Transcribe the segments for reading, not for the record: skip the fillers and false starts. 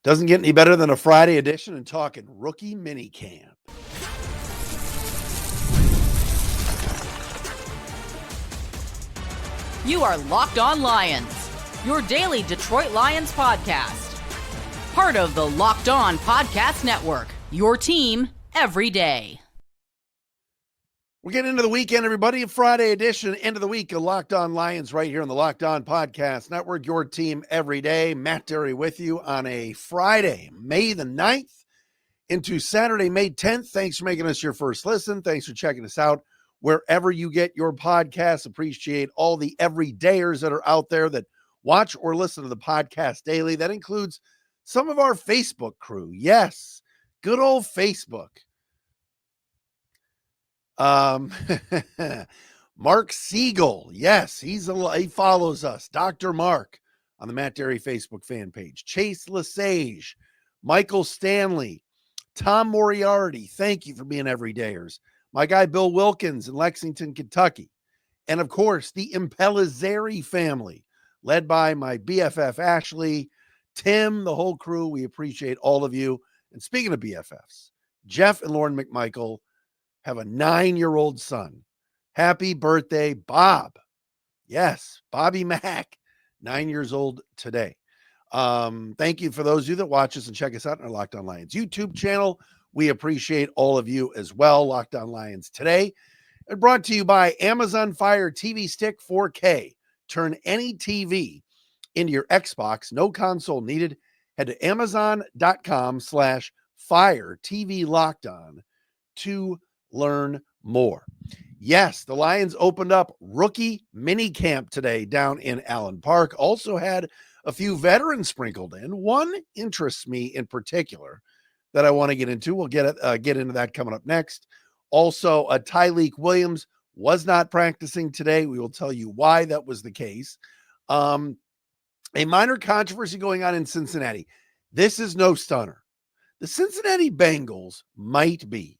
Doesn't get any better than a Friday edition and talking rookie minicamp. You are Locked On Lions, your daily Detroit Lions podcast. Part of the Locked On Podcast Network, your team every day. We're getting into the weekend, everybody. A Friday edition, end of the week of Locked On Lions right here on the Locked On Podcast Network, your team every day. Matt Derry with you on a Friday, May the 9th into Saturday, May 10th. Thanks for making us your first listen. Thanks for checking us out wherever you get your podcasts. Appreciate all the everydayers that are out there that watch or listen to the podcast daily. That includes some of our Facebook crew. Yes, good old Facebook. Mark Siegel. Yes, he follows us. Dr. Mark on the Matt Derry Facebook fan page. Chase Lesage, Michael Stanley, Tom Moriarty. Thank you for being everydayers. My guy, Bill Wilkins in Lexington, Kentucky. And of course, the Impellizzeri family, led by my BFF, Ashley, Tim, the whole crew. We appreciate all of you. And speaking of BFFs, Jeff and Lauren McMichael have a 9-year-old son. Happy birthday, Bob. Yes, Bobby Mack, 9 years old today. Thank you for those of you that watch us and check us out on our Locked On Lions YouTube channel. We appreciate all of you as well. Locked On Lions today. And brought to you by Amazon Fire TV Stick 4K. Turn any TV into your Xbox. No console needed. Head to Amazon.com/Fire TV Locked On to learn more. Yes, the Lions opened up rookie minicamp today down in Allen Park. Also had a few veterans sprinkled in. One interests me in particular that I want to get into. We'll get into that coming up next. Also, Tyleik Williams was not practicing today. We will tell you why that was the case. A minor controversy going on in Cincinnati. This is no stunner. The Cincinnati Bengals might be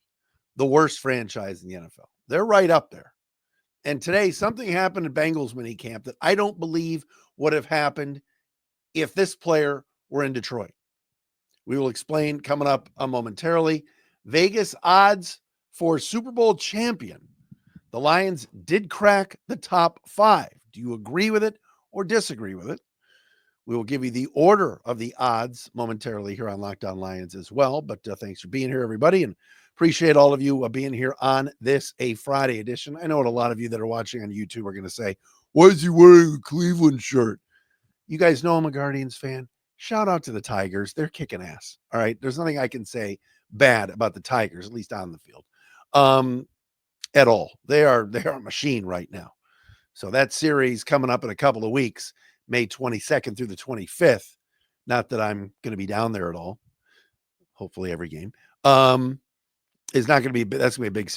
the worst franchise in the NFL. They're right up there. And today, something happened at Bengals minicamp that I don't believe would have happened if this player were in Detroit. We will explain coming up momentarily. Vegas odds for Super Bowl champion. The Lions did crack the top 5. Do you agree with it or disagree with it? We will give you the order of the odds momentarily here on Locked On Lions as well. But thanks for being here, everybody, and appreciate all of you being here on this, a Friday edition. I know what a lot of you that are watching on YouTube are going to say, why is he wearing a Cleveland shirt? You guys know I'm a Guardians fan. Shout out to the Tigers. They're kicking ass. All right. There's nothing I can say bad about the Tigers, at least on the field, at all. They are a machine right now. So that series coming up in a couple of weeks, May 22nd through the 25th. Not that I'm going to be down there at all. Hopefully every game. Is not going to be, that's going to be a big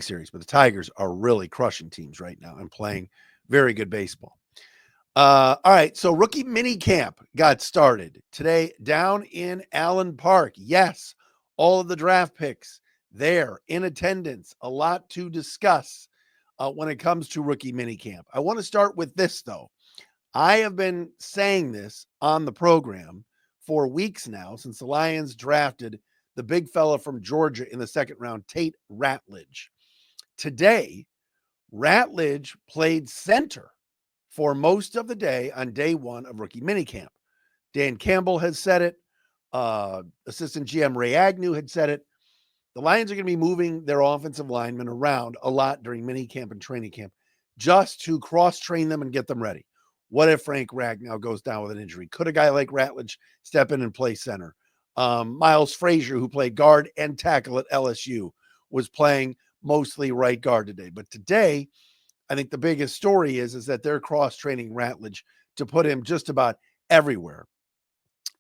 series. But the Tigers are really crushing teams right now and playing very good baseball. All right, so rookie mini camp got started today down in Allen Park. Yes, all of the draft picks there in attendance. A lot to discuss when it comes to rookie mini camp. I want to start with this, though. I have been saying this on the program for weeks now since the Lions drafted the big fella from Georgia in the second round, Tate Ratledge. Today, Ratledge played center for most of the day on day one of rookie minicamp. Dan Campbell has said it. Assistant GM Ray Agnew had said it. The Lions are going to be moving their offensive linemen around a lot during minicamp and training camp just to cross-train them and get them ready. What if Frank Ragnow goes down with an injury? Could a guy like Ratledge step in and play center? Miles Frazier, who played guard and tackle at LSU, was playing mostly right guard today. But today, I think the biggest story is that they're cross-training Ratledge to put him just about everywhere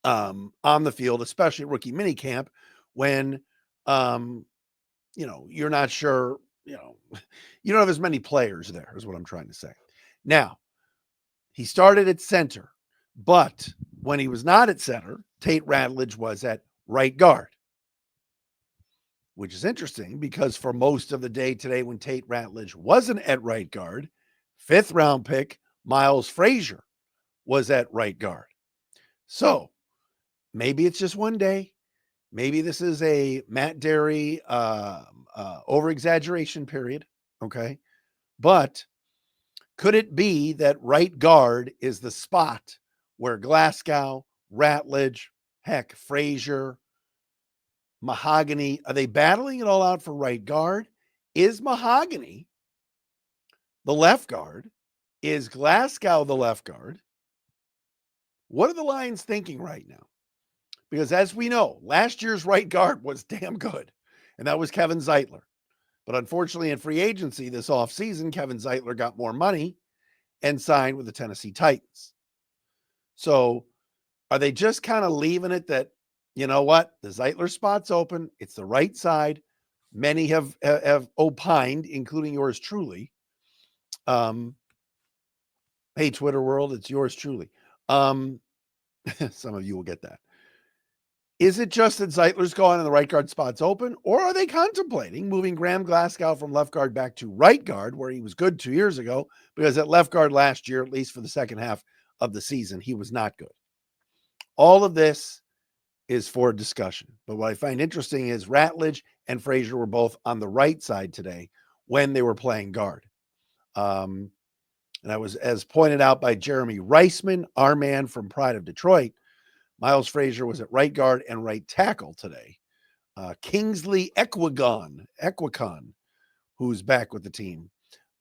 on the field, especially at rookie minicamp when, you're not sure, you don't have as many players there is what I'm trying to say. Now, he started at center, but when he was not at center, Tate Ratledge was at right guard, which is interesting because for most of the day today when Tate Ratledge wasn't at right guard, 5th round pick Miles Frazier was at right guard. So Maybe it's just one day. Maybe this is a Matt Derry over-exaggeration period, okay? But could it be that right guard is the spot where Glasgow, Ratledge, heck, Frazier, Mahogany, are they battling it all out for right guard? Is Mahogany the left guard? Is Glasgow the left guard? What are the Lions thinking right now? Because as we know, last year's right guard was damn good, and that was Kevin Zeitler. But unfortunately, in free agency this offseason, Kevin Zeitler got more money and signed with the Tennessee Titans. So are they just kind of leaving it that, you know what, the Zeitler spot's open, it's the right side. Many have opined, including yours truly. Hey, Twitter world, it's yours truly. Some of you will get that. Is it just that Zeitler's gone and the right guard spot's open, or are they contemplating moving Graham Glasgow from left guard back to right guard, where he was good 2 years ago? Because at left guard last year, at least for the second half of the season, he was not good. All of this is for discussion. But what I find interesting is Ratledge and Frazier were both on the right side today when they were playing guard. And I was, as pointed out by Jeremy Reisman, our man from Pride of Detroit, Miles Frazier was at right guard and right tackle today. Kingsley Equicon, who's back with the team,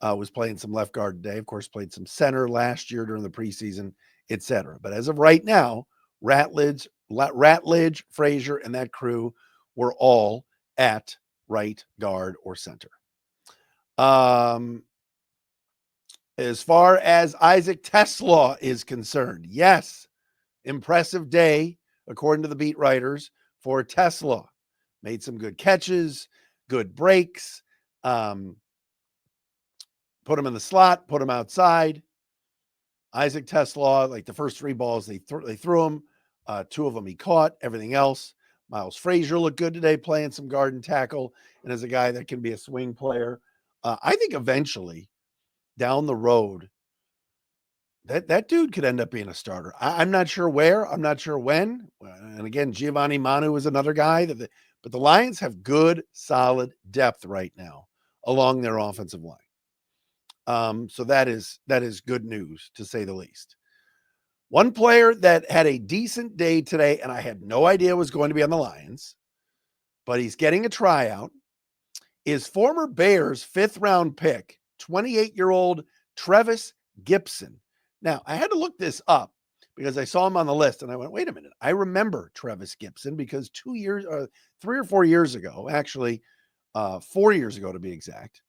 was playing some left guard today. Of course, played some center last year during the preseason, etc. But as of right now, Ratledge, Frazier, and that crew were all at right guard or center. As far as Isaac Teslaw is concerned, yes, impressive day, according to the beat writers, for Teslaw. Made some good catches, good breaks, put him in the slot, put him outside. Isaac Teslaw, like the first three balls they threw him, two of them he caught, everything else. Miles Frazier looked good today playing some guard and tackle, and as a guy that can be a swing player. I think eventually, down the road, that dude could end up being a starter. I'm not sure where. I'm not sure when. And again, Giovanni Manu is another guy. But the Lions have good, solid depth right now along their offensive line. So that is good news, to say the least. One player that had a decent day today, and I had no idea was going to be on the Lions, but he's getting a tryout, is former Bears 5th-round pick, 28-year-old Trevis Gipson. Now, I had to look this up because I saw him on the list, and I went, wait a minute. I remember Trevis Gipson because 3 or 4 years ago, actually 4 years ago to be exact,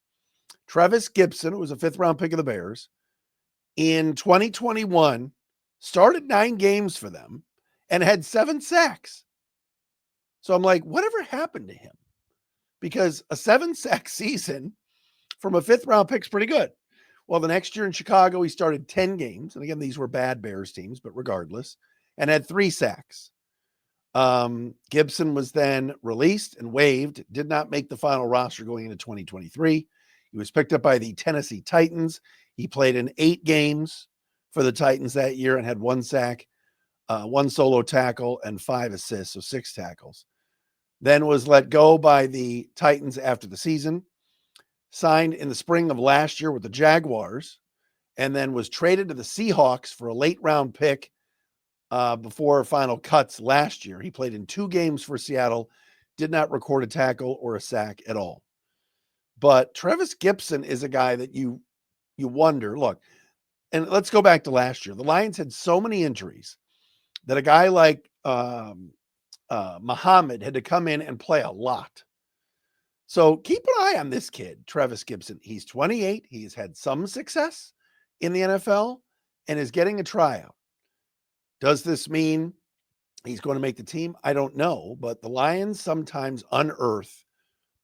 Trevis Gipson, who was a 5th-round pick of the Bears, in 2021, started 9 games for them and had 7 sacks. So I'm like, whatever happened to him? Because a 7-sack season from a 5th-round pick is pretty good. Well, the next year in Chicago, he started 10 games. And again, these were bad Bears teams, but regardless, and had 3 sacks. Gibson was then released and waived, did not make the final roster going into 2023. He was picked up by the Tennessee Titans. He played in 8 games for the Titans that year and had 1 sack, 1 solo tackle, and 5 assists, so 6 tackles. Then was let go by the Titans after the season, signed in the spring of last year with the Jaguars, and then was traded to the Seahawks for a late-round pick before final cuts last year. He played in 2 games for Seattle, did not record a tackle or a sack at all. But Trevis Gipson is a guy that you wonder, look, and let's go back to last year. The Lions had so many injuries that a guy like Muhammad had to come in and play a lot. So keep an eye on this kid, Trevis Gipson. He's 28. He's had some success in the NFL and is getting a tryout. Does this mean he's going to make the team? I don't know, but the Lions sometimes unearth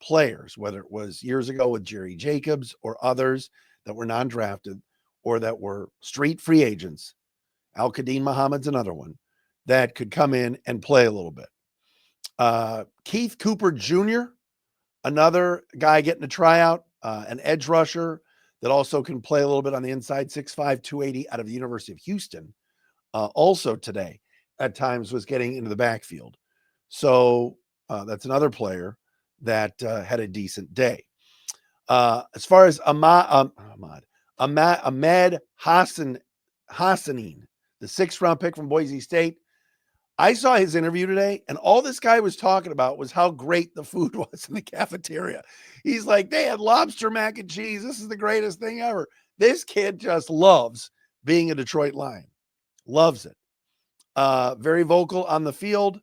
players, whether it was years ago with Jerry Jacobs or others that were non-drafted or that were street free agents. Al-Qadim Muhammad's another one that could come in and play a little bit. Keith Cooper Jr., another guy getting a tryout, an edge rusher that also can play a little bit on the inside, 6'5", 280 out of the University of Houston. Also today, at times was getting into the backfield. So that's another player that had a decent day. As far as Ahmed Hassanin, the 6th-round pick from Boise State, I saw his interview today, and all this guy was talking about was how great the food was in the cafeteria. He's like, they had lobster mac and cheese. This is the greatest thing ever. This kid just loves being a Detroit Lion. Loves it. Very vocal on the field.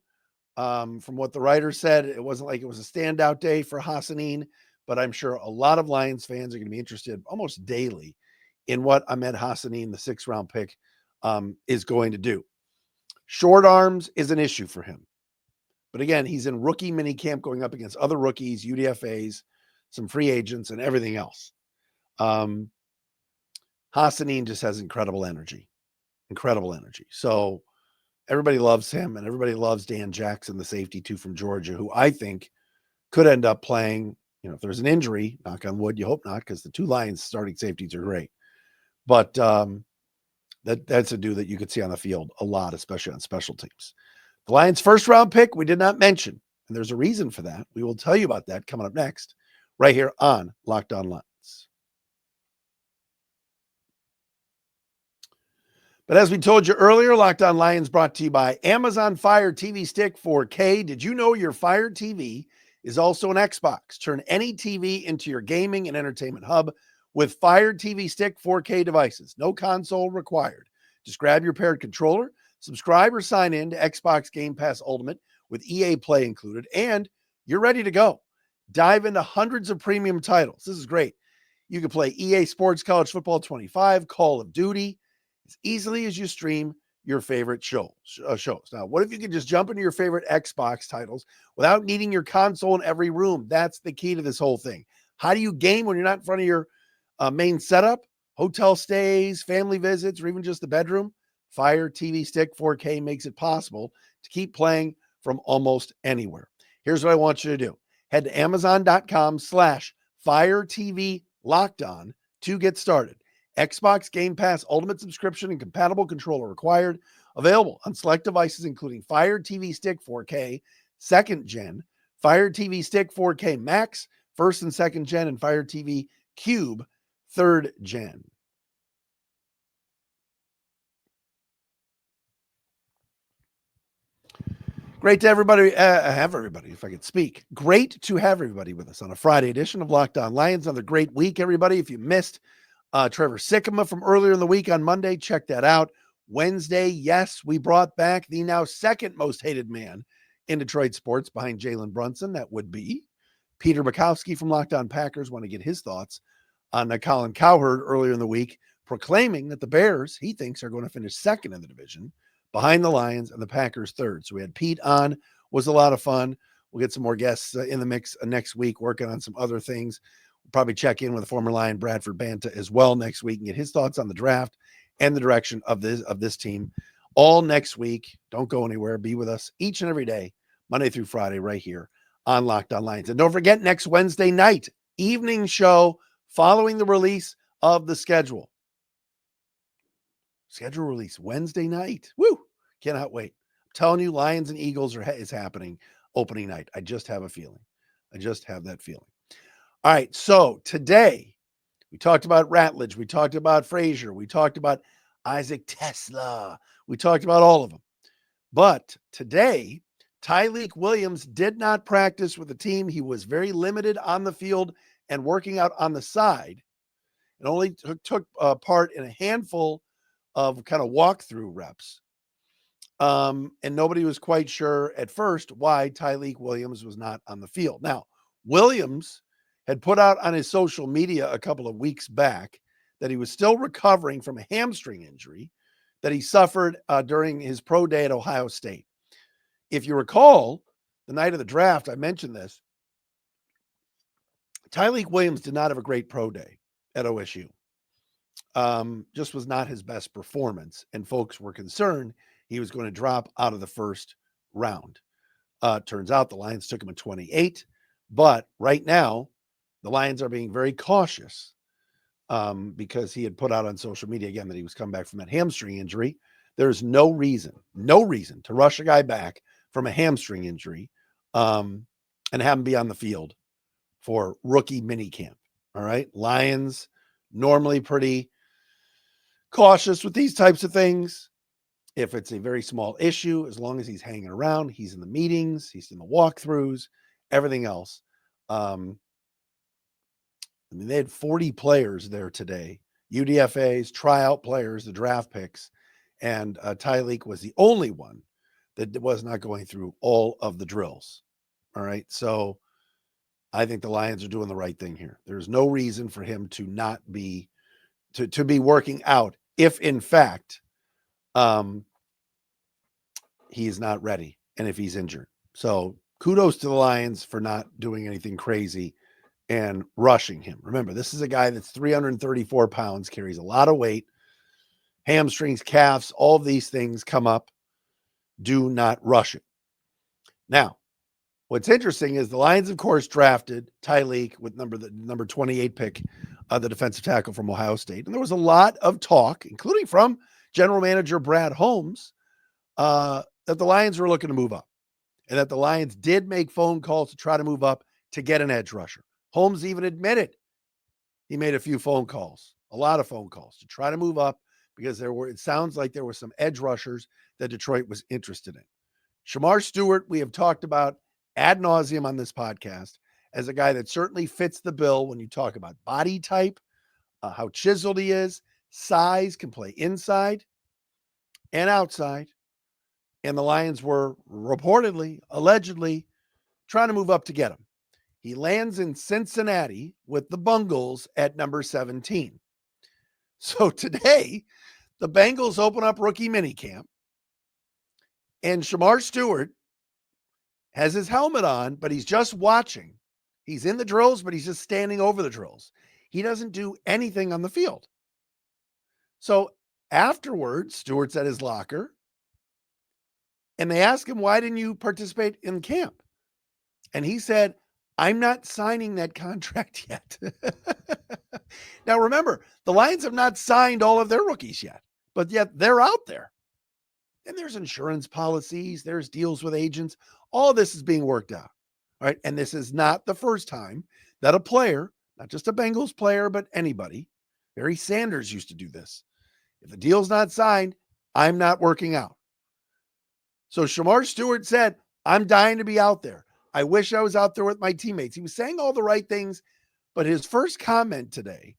From what the writer said, it wasn't like it was a standout day for Hassanin, but I'm sure a lot of Lions fans are going to be interested almost daily in what Ahmed Hassanin, the 6th-round pick, is going to do. Short arms is an issue for him. But again, he's in rookie minicamp going up against other rookies, UDFAs, some free agents, and everything else. Hassanin just has incredible energy. Incredible energy. So everybody loves him, and everybody loves Dan Jackson, the safety too from Georgia, who I think could end up playing, if there's an injury, knock on wood, you hope not, because the 2 Lions starting safeties are great. But that's a dude that you could see on the field a lot, especially on special teams. The Lions' 1st-round pick, we did not mention, and there's a reason for that. We will tell you about that coming up next, right here on Locked On Lions. But as we told you earlier, Locked On Lions brought to you by Amazon Fire TV Stick 4K. Did you know your Fire TV is also an Xbox? Turn any TV into your gaming and entertainment hub with Fire TV Stick 4K devices. No console required. Just grab your paired controller, subscribe or sign in to Xbox Game Pass Ultimate with EA Play included, and you're ready to go. Dive into hundreds of premium titles. This is great. You can play EA Sports College Football 25, Call of Duty, as easily as you stream your favorite shows. Now, what if you could just jump into your favorite Xbox titles without needing your console in every room? That's the key to this whole thing. How do you game when you're not in front of your main setup, hotel stays, family visits, or even just the bedroom? Fire TV Stick 4K makes it possible to keep playing from almost anywhere. Here's what I want you to do. Head to Amazon.com/Fire TV Locked On to get started. Xbox Game Pass Ultimate subscription and compatible controller required. Available on select devices including Fire TV Stick 4K, 2nd Gen, Fire TV Stick 4K Max, 1st and 2nd Gen, and Fire TV Cube, 3rd Gen. Great to have everybody, if I could speak. Great to have everybody with us on a Friday edition of Locked On Lions. Another great week, everybody. If you missed Trevor Sikkema from earlier in the week on Monday, check that out. Wednesday, yes, we brought back the now 2nd most hated man in Detroit sports behind Jalen Brunson. That would be Peter Bukowski from Locked On Packers. Want to get his thoughts on Colin Cowherd earlier in the week, proclaiming that the Bears, he thinks, are going to finish 2nd in the division behind the Lions and the Packers 3rd. So we had Pete on, was a lot of fun. We'll get some more guests in the mix next week, working on some other things. We'll probably check in with the former Lion Bradford Banta as well next week and get his thoughts on the draft and the direction of this team all next week. Don't go anywhere. Be with us each and every day, Monday through Friday, right here on Locked On Lions. And don't forget, next Wednesday night, evening show following the release of the schedule. Schedule release Wednesday night. Woo! Cannot wait. I'm telling you, Lions and Eagles is happening opening night. I just have a feeling. I just have that feeling. All right, so today we talked about Ratledge. We talked about Frazier. We talked about Isaac Tesla. We talked about all of them. But today, Tyleik Williams did not practice with the team. He was very limited on the field and working out on the side, and only took part in a handful of kind of walkthrough reps. And nobody was quite sure at first why Tyleik Williams was not on the field. Now, Williams had put out on his social media a couple of weeks back that he was still recovering from a hamstring injury that he suffered during his pro day at Ohio State. If you recall, the night of the draft, I mentioned this. Tyleik Williams did not have a great pro day at OSU. Just was not his best performance, and folks were concerned he was going to drop out of the 1st round. Turns out the Lions took him at 28, but right now the Lions are being very cautious because he had put out on social media again that he was coming back from that hamstring injury. There's no reason to rush a guy back from a hamstring injury and have him be on the field for rookie minicamp. All right. Lions normally pretty cautious with these types of things. If it's a very small issue, as long as he's hanging around, he's in the meetings, he's in the walkthroughs, everything else. They had 40 players there today, UDFAs, tryout players, the draft picks, and Tyleik was the only one that was not going through all of the drills. All right. So I think the Lions are doing the right thing here. There's no reason for him to not be, to be working out if in fact he is not ready and if he's injured. So kudos to the Lions for not doing anything crazy and rushing him. Remember, this is a guy that's 334 pounds, carries a lot of weight, hamstrings, calves, all of these things come up. Do not rush it. Now, what's interesting is the Lions, of course, drafted Tyleik with the number 28 pick, the defensive tackle from Ohio State. And there was a lot of talk, including from general manager Brad Holmes, that the Lions were looking to move up and that the Lions did make phone calls to try to move up to get an edge rusher. Holmes even admitted he made a few phone calls, a lot of phone calls to try to move up because it sounds like there were some edge rushers that Detroit was interested in. Shamar Stewart, we have talked about ad nauseum on this podcast as a guy that certainly fits the bill when you talk about body type, how chiseled he is, size, can play inside and outside. And the Lions were reportedly, allegedly, trying to move up to get him. He lands in Cincinnati with the Bengals at number 17. So today, the Bengals open up rookie minicamp, and Shamar Stewart has his helmet on, but he's just watching. He's in the drills, but he's just standing over the drills. He doesn't do anything on the field. So afterwards, Stewart's at his locker, and they ask him, why didn't you participate in camp? And he said, I'm not signing that contract yet. Now, remember, the Lions have not signed all of their rookies yet, but yet they're out there. And there's insurance policies, there's deals with agents. All of this is being worked out. All right. And this is not the first time that a player, not just a Bengals player, but anybody, Barry Sanders used to do this. If the deal's not signed, I'm not working out. So Shamar Stewart said, I'm dying to be out there. I wish I was out there with my teammates. He was saying all the right things, but his first comment today,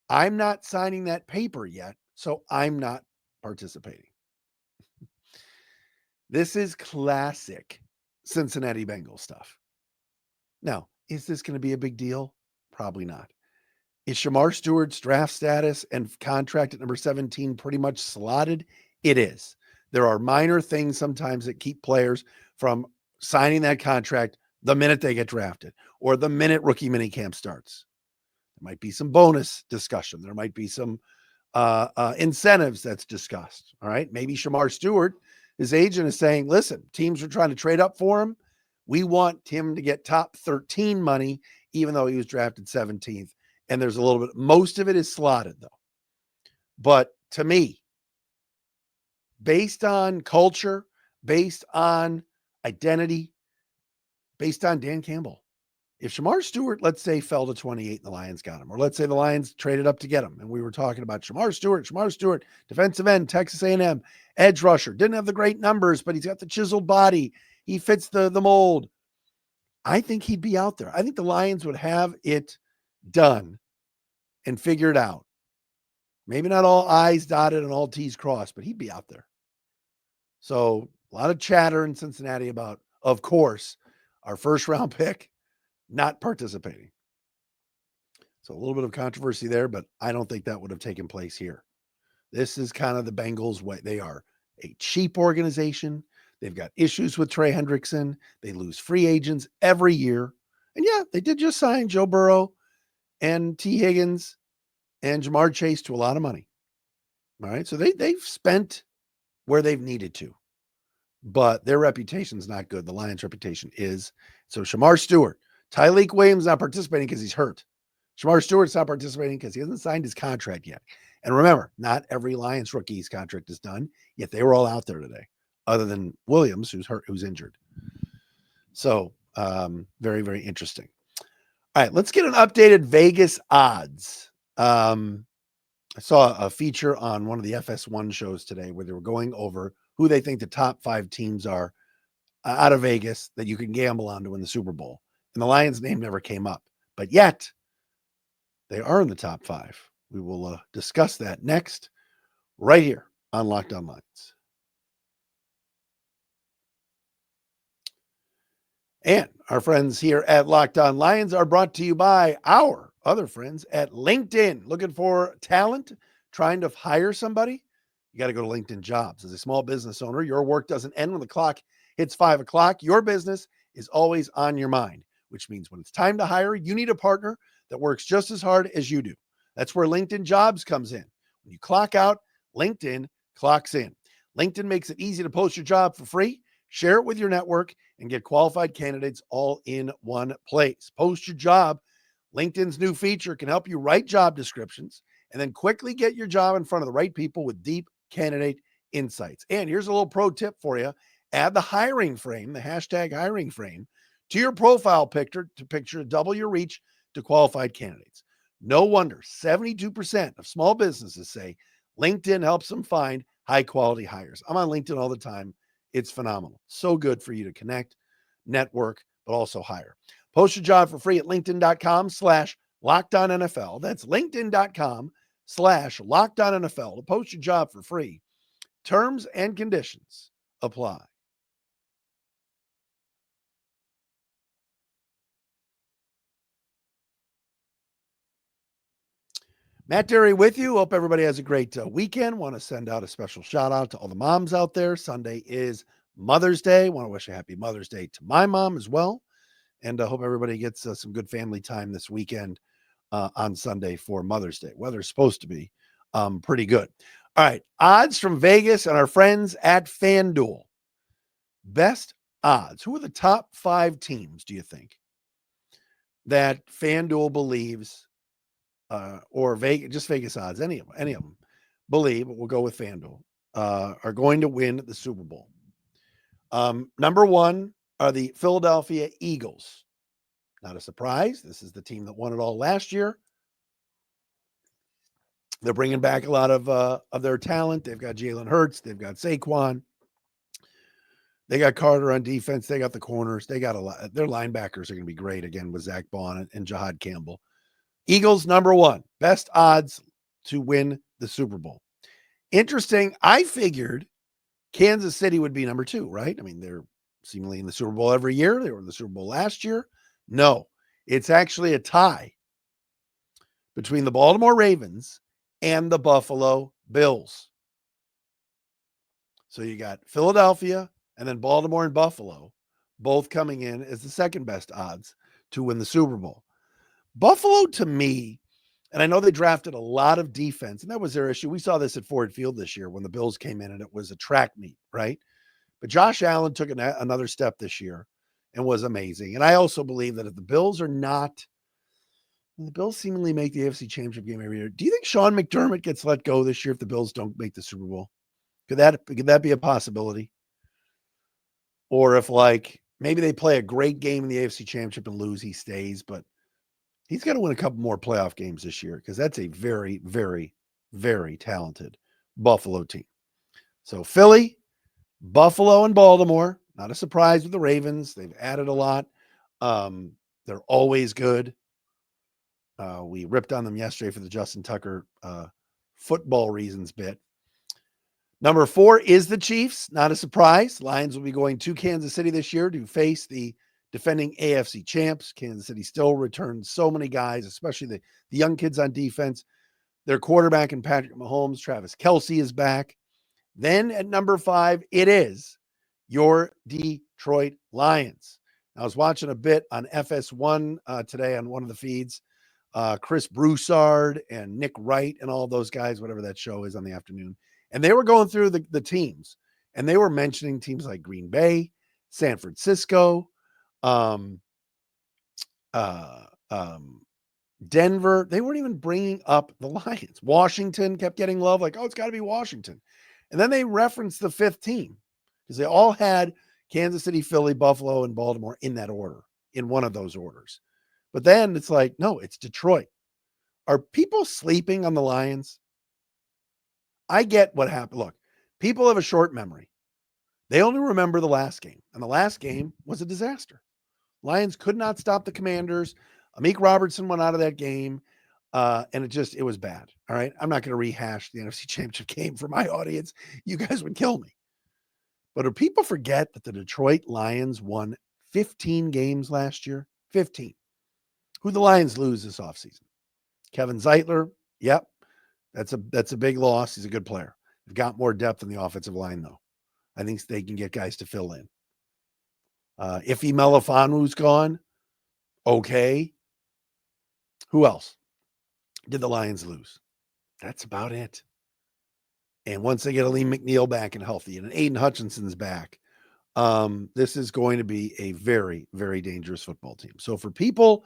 I'm not signing that paper yet, so I'm not participating. This is classic Cincinnati Bengals stuff. Now, is this going to be a big deal? Probably not. Is Shamar Stewart's draft status and contract at number 17 pretty much slotted? It is. There are minor things sometimes that keep players from signing that contract the minute they get drafted or the minute rookie minicamp starts. There might be some bonus discussion. There might be some incentives that's discussed. All right. Maybe Shamar Stewart, his agent, is saying, listen, teams are trying to trade up for him. We want him to get top 13 money, even though he was drafted 17th. And there's a little bit, most of it is slotted though. But to me, based on culture, based on identity, based on Dan Campbell, if Shamar Stewart, let's say, fell to 28 and the Lions got him, or let's say the Lions traded up to get him, and we were talking about Shamar Stewart, defensive end, Texas A&M, edge rusher, didn't have the great numbers, but he's got the chiseled body. He fits the mold. I think he'd be out there. I think the Lions would have it done and figured out. Maybe not all I's dotted and all T's crossed, but he'd be out there. So a lot of chatter in Cincinnati about, of course, our first round pick not participating. So a little bit of controversy there, but I don't think that would have taken place here. This is kind of the Bengals way. They are a cheap organization. They've got issues with Trey Hendrickson. They lose free agents every year. And yeah, they did just sign Joe Burrow and T. Higgins and Jamar Chase to a lot of money. All right. So they've spent where they've needed to, but their reputation is not good. The Lions' reputation is. So Shamar Stewart, Tyleik Williams not participating because he's hurt. Shamar Stewart's not participating because he hasn't signed his contract yet. And remember, not every Lions rookie's contract is done, yet they were all out there today, other than Williams, who's hurt, who's injured. So very, very interesting. All right, let's get an updated Vegas odds. I saw a feature on one of the FS1 shows today where they were going over who they think the top 5 teams are out of Vegas that you can gamble on to win the Super Bowl. And the Lions' name never came up, but yet they are in the top 5. We will discuss that next, right here on Locked On Lions. And our friends here at Locked On Lions are brought to you by our other friends at LinkedIn. Looking for talent, trying to hire somebody? You got to go to LinkedIn Jobs. As a small business owner, your work doesn't end when the clock hits 5 o'clock. Your business is always on your mind, which means when it's time to hire, you need a partner that works just as hard as you do. That's where LinkedIn Jobs comes in. When you clock out, LinkedIn clocks in. LinkedIn makes it easy to post your job for free, share it with your network, and get qualified candidates all in one place. Post your job. LinkedIn's new feature can help you write job descriptions and then quickly get your job in front of the right people with deep candidate insights. And here's a little pro tip for you. Add the hiring frame, the hashtag hiring frame, to your profile picture to double your reach to qualified candidates. No wonder 72% of small businesses say LinkedIn helps them find high-quality hires. I'm on LinkedIn all the time. It's phenomenal. So good for you to connect, network, but also hire. Post your job for free at linkedin.com/LockedOnNFL. That's linkedin.com/LockedOnNFL to post your job for free. Terms and conditions apply. Matt Derry with you. Hope everybody has a great weekend. Want to send out a special shout out to all the moms out there. Sunday is Mother's Day. Want to wish a happy Mother's Day to my mom as well. And I hope everybody gets some good family time this weekend on Sunday for Mother's Day. Weather's supposed to be pretty good. All right. Odds from Vegas and our friends at FanDuel. Best odds. Who are the top 5 teams, do you think, that FanDuel believes or Vegas odds, any of them believe, but we'll go with FanDuel, are going to win the Super Bowl? Number 1 are the Philadelphia Eagles. Not a surprise. This is the team that won it all last year. They're bringing back a lot of their talent. They've got Jalen Hurts. They've got Saquon. They got Carter on defense. They got the corners. They got a lot. Their linebackers are going to be great again with Zach Bond and Jahad Campbell. Eagles, number 1. Best odds to win the Super Bowl. Interesting. I figured Kansas City would be number 2, right? I mean, they're seemingly in the Super Bowl every year. They were in the Super Bowl last year. No, it's actually a tie between the Baltimore Ravens and the Buffalo Bills. So you got Philadelphia and then Baltimore and Buffalo both coming in as the second best odds to win the Super Bowl. Buffalo, to me, and I know they drafted a lot of defense, and that was their issue. We saw this at Ford Field this year when the Bills came in and it was a track meet, right? But Josh Allen took another step this year and was amazing. And I also believe that if the Bills seemingly make the AFC Championship game every year. Do you think Sean McDermott gets let go this year if the Bills don't make the Super Bowl? Could that be a possibility? Or if maybe they play a great game in the AFC Championship and lose, he stays, but he's got to win a couple more playoff games this year because that's a very, very, very talented Buffalo team. So Philly, Buffalo, and Baltimore. Not a surprise with the Ravens. They've added a lot. They're always good. We ripped on them yesterday for the Justin Tucker football reasons bit. Number 4 is the Chiefs. Not a surprise. Lions will be going to Kansas City this year to face the defending AFC champs. Kansas City still returns so many guys, especially the young kids on defense. Their quarterback and Patrick Mahomes, Travis Kelce is back. Then at number 5, it is your Detroit Lions. I was watching a bit on FS1 today on one of the feeds. Chris Broussard and Nick Wright and all those guys, whatever that show is on the afternoon. And they were going through the teams, and they were mentioning teams like Green Bay, San Francisco, Denver, they weren't even bringing up the Lions. Washington kept getting love, like, oh, it's got to be Washington. And then they referenced the fifth team because they all had Kansas City, Philly, Buffalo, and Baltimore in that order, in one of those orders. But then it's like, no, it's Detroit. Are people sleeping on the Lions? I get what happened. Look, people have a short memory. They only remember the last game, and the last game was a disaster. Lions could not stop the Commanders. Amik Robertson went out of that game, and it was bad. All right, I'm not going to rehash the NFC Championship game for my audience. You guys would kill me. But do people forget that the Detroit Lions won 15 games last year? 15. Who the Lions lose this offseason? Kevin Zeitler. Yep, that's a big loss. He's a good player. They've got more depth in the offensive line, though. I think they can get guys to fill in. Ife Melifonu's gone. Okay. Who else did the Lions lose? That's about it. And once they get Aleem McNeil back and healthy and Aiden Hutchinson's back, this is going to be a very, very dangerous football team. So for people,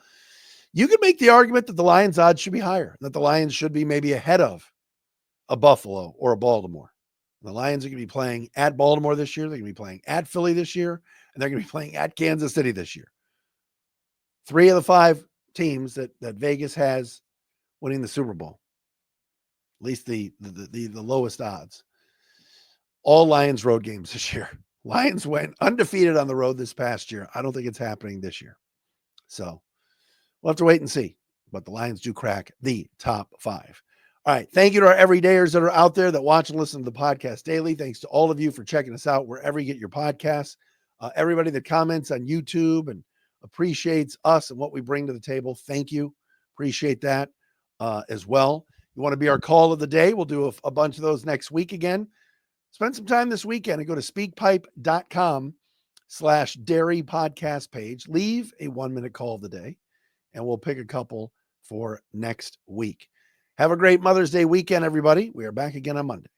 you could make the argument that the Lions odds should be higher, that the Lions should be maybe ahead of a Buffalo or a Baltimore. The Lions are going to be playing at Baltimore this year. They're going to be playing at Philly this year, and they're going to be playing at Kansas City this year. 3 of the 5 teams that Vegas has winning the Super Bowl, at least the lowest odds. All Lions road games this year. Lions went undefeated on the road this past year. I don't think it's happening this year. So we'll have to wait and see. But the Lions do crack the top 5. All right. Thank you to our everydayers that are out there that watch and listen to the podcast daily. Thanks to all of you for checking us out wherever you get your podcasts. Everybody that comments on YouTube and appreciates us and what we bring to the table. Thank you. Appreciate that as well. You want to be our call of the day? We'll do a bunch of those next week again. Spend some time this weekend and go to speakpipe.com/dairy podcast page. Leave a 1-minute call of the day, and we'll pick a couple for next week. Have a great Mother's Day weekend, everybody. We are back again on Monday.